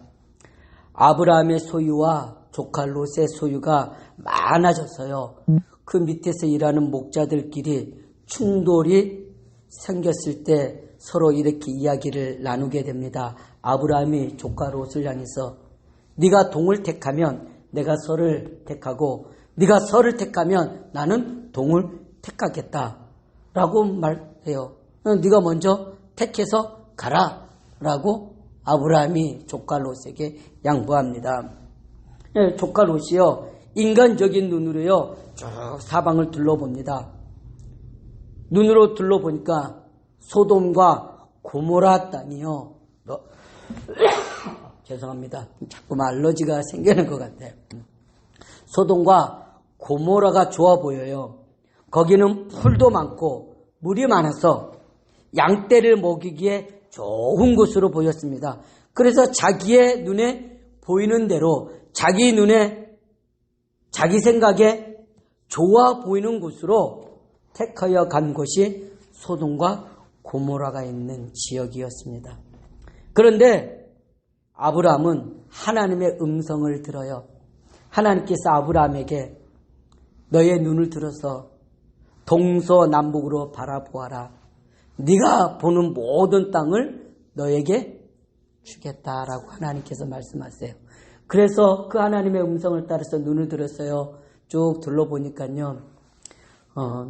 아브라함의 소유와 조카 롯의 소유가 많아져서요, 그 밑에서 일하는 목자들끼리 충돌이 생겼을 때 서로 이렇게 이야기를 나누게 됩니다. 아브라함이 조카 롯을 향해서 네가 동을 택하면 내가 서를 택하고 네가 서를 택하면 나는 동을 택하겠다 라고 말해요. 네가 먼저 택해서 가라 라고 아브라함이 조카 롯에게 양보합니다. 조카 롯이요, 인간적인 눈으로요 쭉 사방을 둘러봅니다. 눈으로 둘러보니까 소돔과 고모라 땅이요, 죄송합니다. 자꾸 알러지가 생기는 것 같아요. 소돔과 고모라가 좋아 보여요. 거기는 풀도 많고 물이 많아서 양떼를 먹이기에 좋은 곳으로 보였습니다. 그래서 자기의 눈에 보이는 대로 자기 눈에 자기 생각에 좋아 보이는 곳으로 택하여 간 곳이 소돔과 고모라가 있는 지역이었습니다. 그런데 아브라함은 하나님의 음성을 들어요. 하나님께서 아브라함에게 너의 눈을 들어서 동서남북으로 바라보아라. 네가 보는 모든 땅을 너에게 주겠다라고 하나님께서 말씀하세요. 그래서 그 하나님의 음성을 따라서 눈을 들었어요. 쭉 둘러보니까요,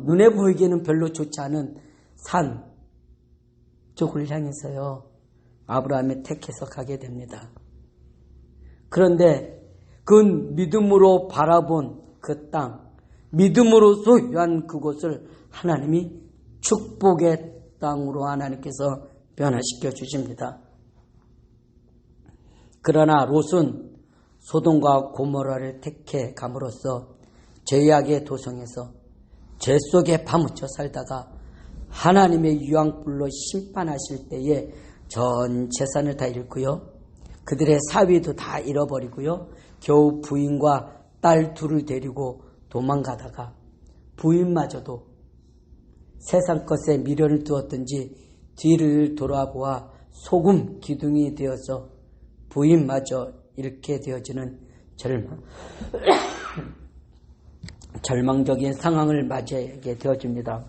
눈에 보이기에는 별로 좋지 않은 산 쪽을 향해서요, 아브라함이 택해서 가게 됩니다. 그런데 그 믿음으로 바라본 그 땅, 믿음으로 소유한 그곳을 하나님이 축복의 땅으로 하나님께서 변화시켜 주십니다. 그러나 롯은 소돔과 고모라를 택해 감으로써 죄악의 도성에서 죄 속에 파묻혀 살다가 하나님의 유황불로 심판하실 때에 전 재산을 다 잃고요, 그들의 사위도 다 잃어버리고요, 겨우 부인과 딸 둘을 데리고 도망가다가 부인마저도 세상 것에 미련을 두었든지 뒤를 돌아보아 소금 기둥이 되어서 부인마저 잃게 되어지는 절망적인 상황을 맞이하게 되어집니다.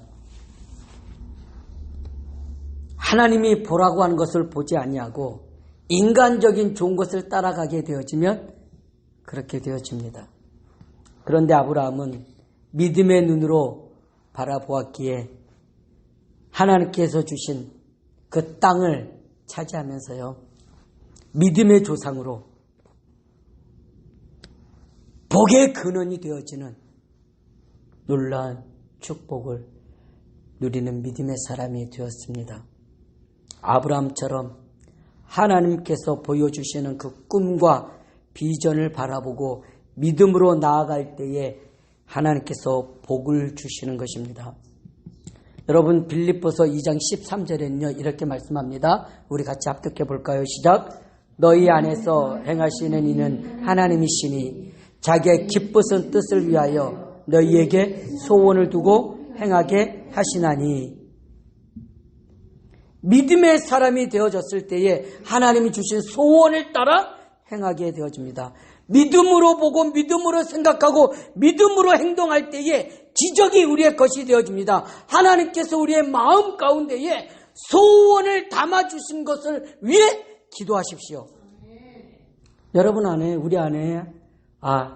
하나님이 보라고 하는 것을 보지 아니하고 인간적인 좋은 것을 따라가게 되어지면 그렇게 되어집니다. 그런데 아브라함은 믿음의 눈으로 바라보았기에 하나님께서 주신 그 땅을 차지하면서요, 믿음의 조상으로 복의 근원이 되어지는 놀라운 축복을 누리는 믿음의 사람이 되었습니다. 아브라함처럼 하나님께서 보여주시는 그 꿈과 비전을 바라보고 믿음으로 나아갈 때에 하나님께서 복을 주시는 것입니다. 여러분, 빌립보서 2장 13절에는요 이렇게 말씀합니다. 우리 같이 합독해 볼까요? 시작. 너희 안에서 행하시는 이는 하나님이시니 자기의 기쁘신 뜻을 위하여 너희에게 소원을 두고 행하게 하시나니. 믿음의 사람이 되어졌을 때에 하나님이 주신 소원을 따라 행하게 되어집니다. 믿음으로 보고 믿음으로 생각하고 믿음으로 행동할 때에 기적이 우리의 것이 되어집니다. 하나님께서 우리의 마음 가운데에 소원을 담아주신 것을 위해 기도하십시오. 여러분 안에, 우리 안에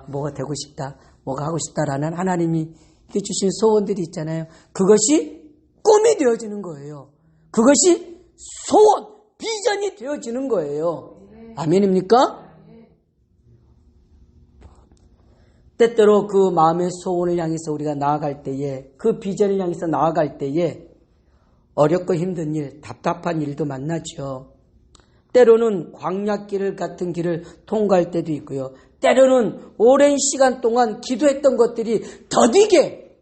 뭐가 되고 싶다, 뭐가 하고 싶다라는 하나님이 주신 소원들이 있잖아요. 그것이 꿈이 되어지는 거예요. 그것이 소원, 비전이 되어지는 거예요. 아멘입니까? 때때로 그 마음의 소원을 향해서 우리가 나아갈 때에, 그 비전을 향해서 나아갈 때에 어렵고 힘든 일, 답답한 일도 만나죠. 때로는 광야길 같은 길을 통과할 때도 있고요. 때로는 오랜 시간 동안 기도했던 것들이 더디게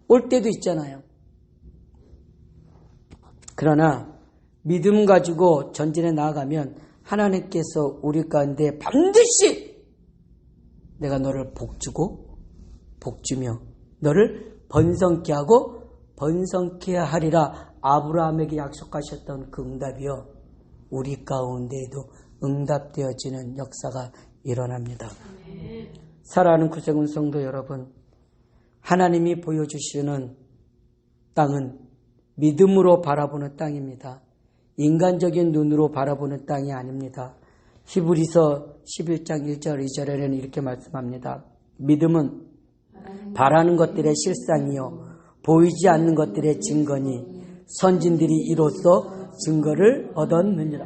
올 때도 있잖아요. 그러나 믿음 가지고 전진해 나아가면 하나님께서 우리 가운데 반드시 내가 너를 복주고 복주며 너를 번성케 하고 번성케 하리라 아브라함에게 약속하셨던 그 응답이요, 우리 가운데에도 응답되어지는 역사가 일어납니다. 사랑하는 구세군 성도 여러분, 하나님이 보여주시는 땅은 믿음으로 바라보는 땅입니다. 인간적인 눈으로 바라보는 땅이 아닙니다. 히브리서 11장 1절 2절에는 이렇게 말씀합니다. 믿음은 바라는 것들의 실상이요 보이지 않는 것들의 증거니 선진들이 이로써 증거를 얻었느니라.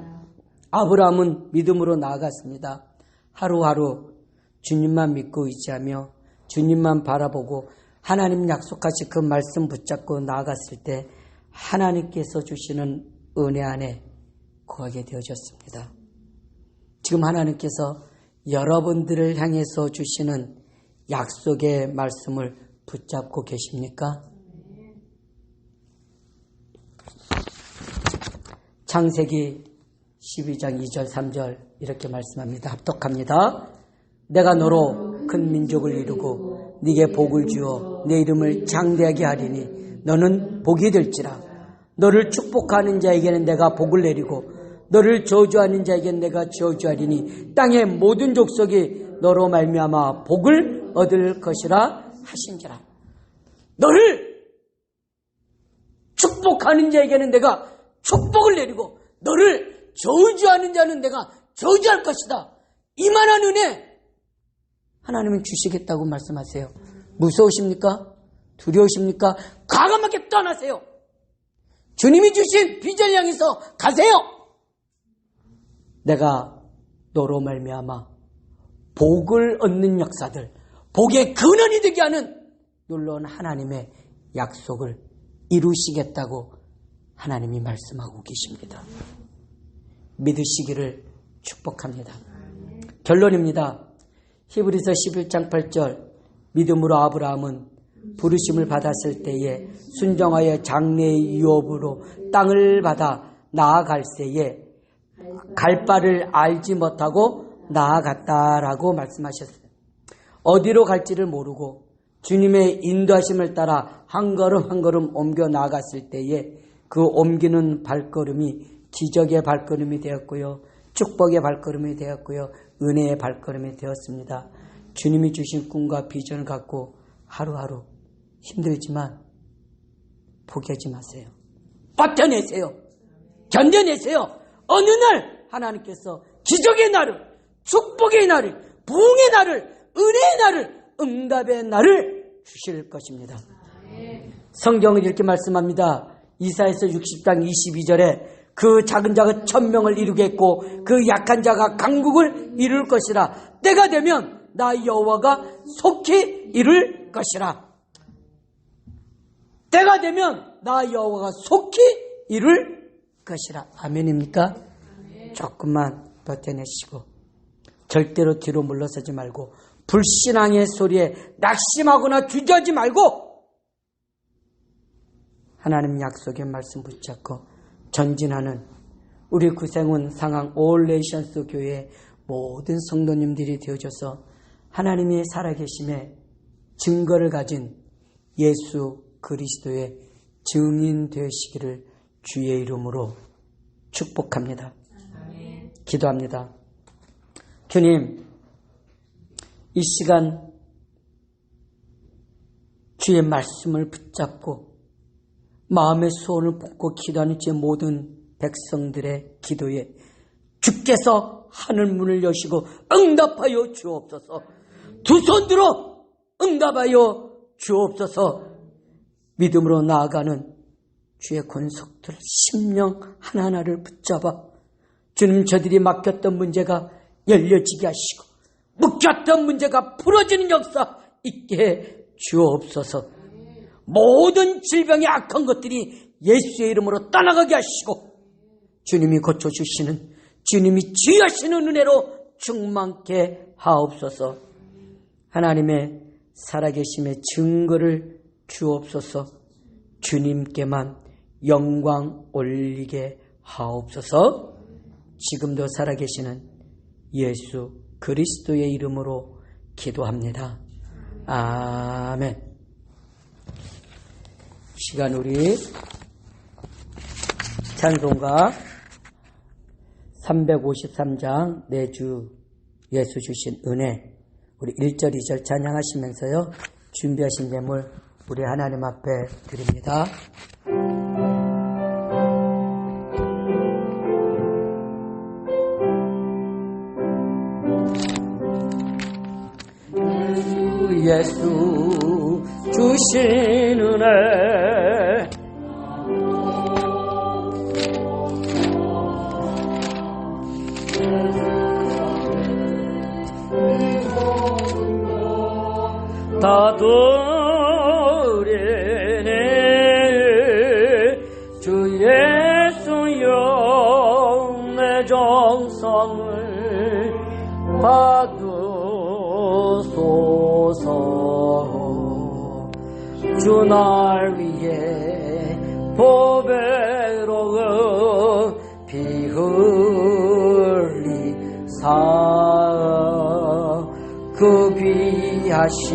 아브라함은 믿음으로 나아갔습니다. 하루하루 주님만 믿고 의지하며 주님만 바라보고 하나님 약속하신 그 말씀 붙잡고 나아갔을 때 하나님께서 주시는 은혜 안에 거하게 되어졌습니다. 지금 하나님께서 여러분들을 향해서 주시는 약속의 말씀을 붙잡고 계십니까? 창세기 12장 2절 3절 이렇게 말씀합니다. 합독합니다. 내가 너로 큰 민족을 이루고 네게 복을 주어 내 이름을 장대하게 하리니 너는 복이 될지라. 너를 축복하는 자에게는 내가 복을 내리고 너를 저주하는 자에게는 내가 저주하리니 땅의 모든 족속이 너로 말미암아 복을 얻을 것이라 하신지라. 너를 축복하는 자에게는 내가 축복을 내리고 너를 저주하는 자는 내가 저주할 것이다. 이만한 은혜 하나님은 주시겠다고 말씀하세요. 무서우십니까? 두려우십니까? 과감하게 떠나세요. 주님이 주신 비전을 향해서 가세요. 내가 너로 말미암아 복을 얻는 역사들, 복의 근원이 되게 하는 놀라운 하나님의 약속을 이루시겠다고 하나님이 말씀하고 계십니다. 믿으시기를 축복합니다. 결론입니다. 히브리서 11장 8절 믿음으로 아브라함은 부르심을 받았을 때에 순종하여 장래의 유업으로 땅을 받아 나아갈 때에 갈 바를 알지 못하고 나아갔다라고 말씀하셨어요. 어디로 갈지를 모르고 주님의 인도하심을 따라 한 걸음 한 걸음 옮겨 나갔을 때에 그 옮기는 발걸음이 기적의 발걸음이 되었고요. 축복의 발걸음이 되었고요. 은혜의 발걸음이 되었습니다. 주님이 주신 꿈과 비전을 갖고 하루하루 힘들지만 포기하지 마세요. 버텨내세요. 견뎌내세요. 어느 날 하나님께서 기적의 날을, 축복의 날을, 부흥의 날을, 은혜의 날을, 응답의 날을 주실 것입니다. 성경은 이렇게 말씀합니다. 이사야서 60장 22절에 그 작은 자가 1000명을 이루겠고 그 약한 자가 강국을 이룰 것이라. 때가 되면 나 여호와가 속히 이룰 것이라. 때가 되면 나 여호와가 속히 이룰 것이라. 아멘입니까? 조금만 버텨내시고 절대로 뒤로 물러서지 말고 불신앙의 소리에 낙심하거나 주저하지 말고 하나님 약속의 말씀 붙잡고 전진하는 우리 구세군 상항 올레이션스 교회의 모든 성도님들이 되어줘서 하나님이 살아계심의 증거를 가진 예수 그리스도의 증인 되시기를 주의 이름으로 축복합니다. 기도합니다. 주님, 이 시간 주의 말씀을 붙잡고 마음의 소원을 품고 기도하는 주의 모든 백성들의 기도에 주께서 하늘 문을 여시고 응답하여 주옵소서. 두 손 들어 응답하여 주옵소서. 믿음으로 나아가는 주의 권속들 심령 하나하나를 붙잡아 주님, 저들이 맡겼던 문제가 열려지게 하시고 묶였던 문제가 풀어지는 역사 있게 해 주옵소서. 모든 질병의 악한 것들이 예수의 이름으로 떠나가게 하시고 주님이 고쳐주시는, 주님이 주의하시는 은혜로 충만케 하옵소서. 하나님의 살아계심의 증거를 주옵소서. 주님께만 영광 올리게 하옵소서. 지금도 살아계시는 예수 그리스도의 이름으로 기도합니다. 아멘. 시간 우리 찬송가 353장 내주 예수 주신 은혜, 우리 1절 2절 찬양하시면서요 준비하신 예물 우리 하나님 앞에 드립니다. 예수 주신 은혜 다 드리네. 주 예수여 내 정성을 받으소서. 주 날 위해 보배로운 피 흘리사 그 귀하신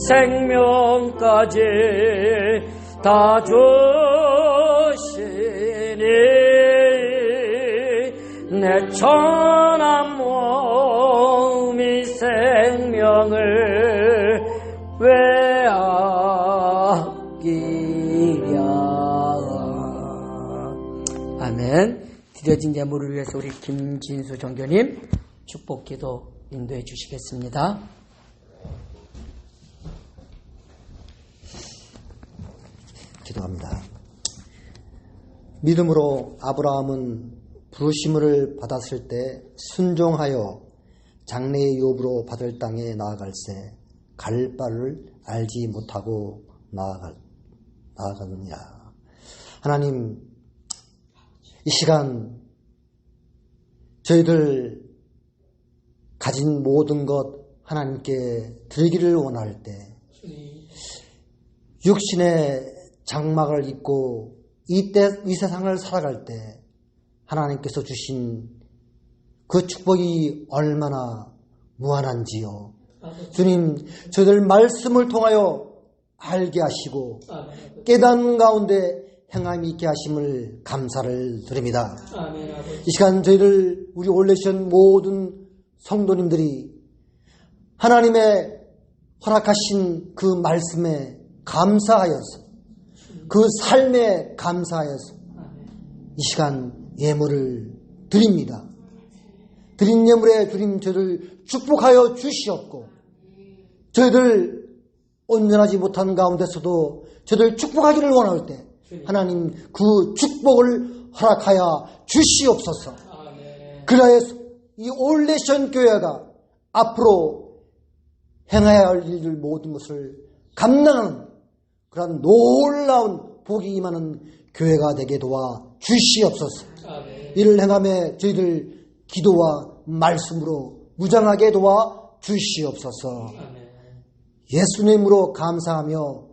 생명까지 다 주시니 내 천한 몸이 생명을 왜 아끼랴. 아멘. 드려진 예물을 위해서 우리 김진수 정교님 축복기도 인도해 주시겠습니다. 기도합니다. 믿음으로 아브라함은 부르심을 받았을 때 순종하여 장래의 유업으로 받을 땅에 나아갈새 갈 바를 알지 못하고 나아가느냐. 하나님, 이 시간 저희들 가진 모든 것 하나님께 드리기를 원할 때 육신의 장막을 입고 이 세상을 살아갈 때 하나님께서 주신 그 축복이 얼마나 무한한지요. 주님, 저희들 말씀을 통하여 알게 하시고 아멘. 깨닫는 가운데 행함이 있게 하심을 감사를 드립니다. 아멘. 아버지. 이 시간 저희들 우리 올레션 모든 성도님들이 하나님의 허락하신 그 말씀에 감사하여서 그 삶에 감사하여서 이 시간 예물을 드립니다. 드린 예물에 주님 저희들 축복하여 주시옵고 저희들 온전하지 못한 가운데서도 저희들 축복하기를 원할 때 하나님 그 축복을 허락하여 주시옵소서. 그래야 이 올레션 교회가 앞으로 행해야 할 일들 모든 것을 감당하는 그런 놀라운 복이 임하는 교회가 되게 도와 주시옵소서. 이를 행함에 저희들 기도와 말씀으로 무장하게 도와 주시옵소서. 예수님으로 감사하며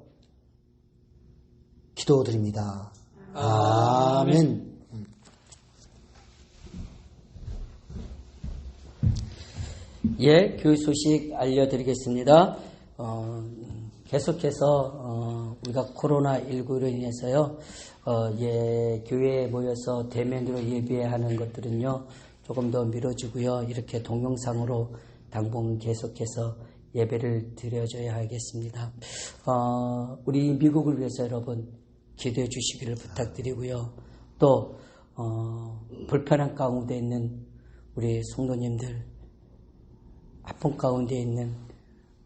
기도드립니다. 아멘. 예, 교회 소식 알려드리겠습니다. 계속해서 우리가 코로나19로 인해서요, 교회에 모여서 대면으로 예배하는 것들은요 조금 더 미뤄지고요, 이렇게 동영상으로 당분 계속해서 예배를 드려줘야 하겠습니다. 우리 미국을 위해서 여러분 기도해 주시기를 부탁드리고요. 또 불편한 가운데 있는 우리 성도님들, 아픔 가운데 있는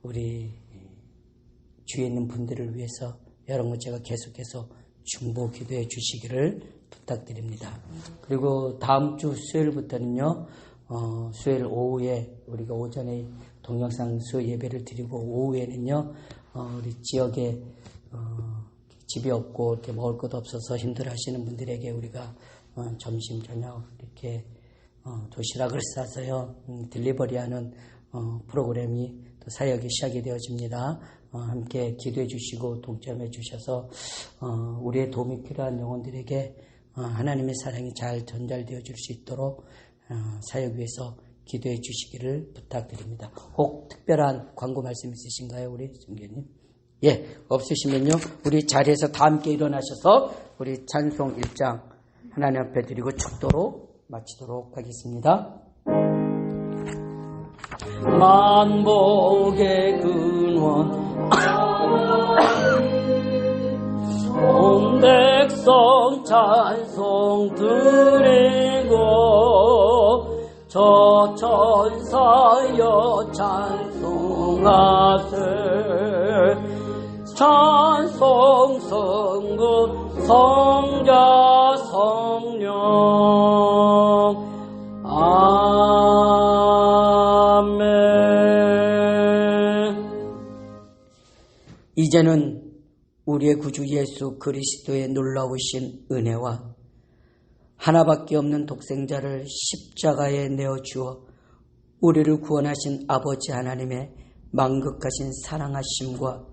우리 주위에 있는 분들을 위해서 여러분 제가 계속해서 중보 기도해 주시기를 부탁드립니다. 그리고 다음 주 수요일부터는요, 수요일 오후에 우리가 오전에 동영상 수요 예배를 드리고 오후에는요, 우리 지역에 집이 없고 이렇게 먹을 것도 없어서 힘들어하시는 분들에게 우리가 점심 저녁 이렇게 도시락을 싸서요 딜리버리하는 프로그램이 또 사역이 시작이 되어집니다. 함께 기도해 주시고 동참해 주셔서 우리의 도움이 필요한 영혼들에게 하나님의 사랑이 잘 전달되어 줄 수 있도록 사역 위해서 기도해 주시기를 부탁드립니다. 혹 특별한 광고 말씀 있으신가요, 우리 성교님? 예, 없으시면요 우리 자리에서 다 함께 일어나셔서 우리 찬송 1장 하나님 앞에 드리고 축도로 마치도록 하겠습니다. 만복의 근원 온 백성 찬송 드리고 저 천사여 찬송하세 찬송 성부 성자 성령 아멘. 이제는 우리의 구주 예수 그리스도의 놀라우신 은혜와 하나밖에 없는 독생자를 십자가에 내어주어 우리를 구원하신 아버지 하나님의 만극하신 사랑하심과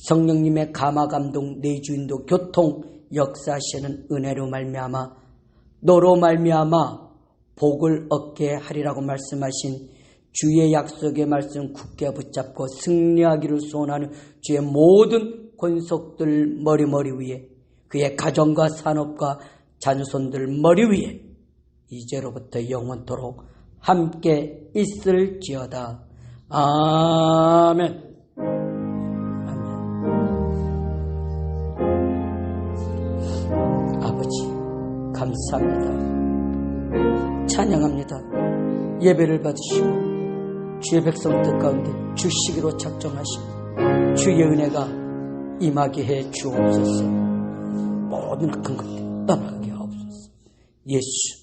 성령님의 감화감동 내주인도 교통 역사하시는 은혜로 말미암아 너로 말미암아 복을 얻게 하리라고 말씀하신 주의 약속의 말씀 굳게 붙잡고 승리하기를 소원하는 주의 모든 권속들 머리 위에 그의 가정과 산업과 자손들 머리 위에 이제로부터 영원토록 함께 있을지어다. 아멘. 아버지 감사합니다. 찬양합니다. 예배를 받으시고 주의 백성들 가운데 주시기로 작정하신 주의 은혜가 임하게 해 주옵소서. 모든 악한 것들 떠나게 하옵소서. 예수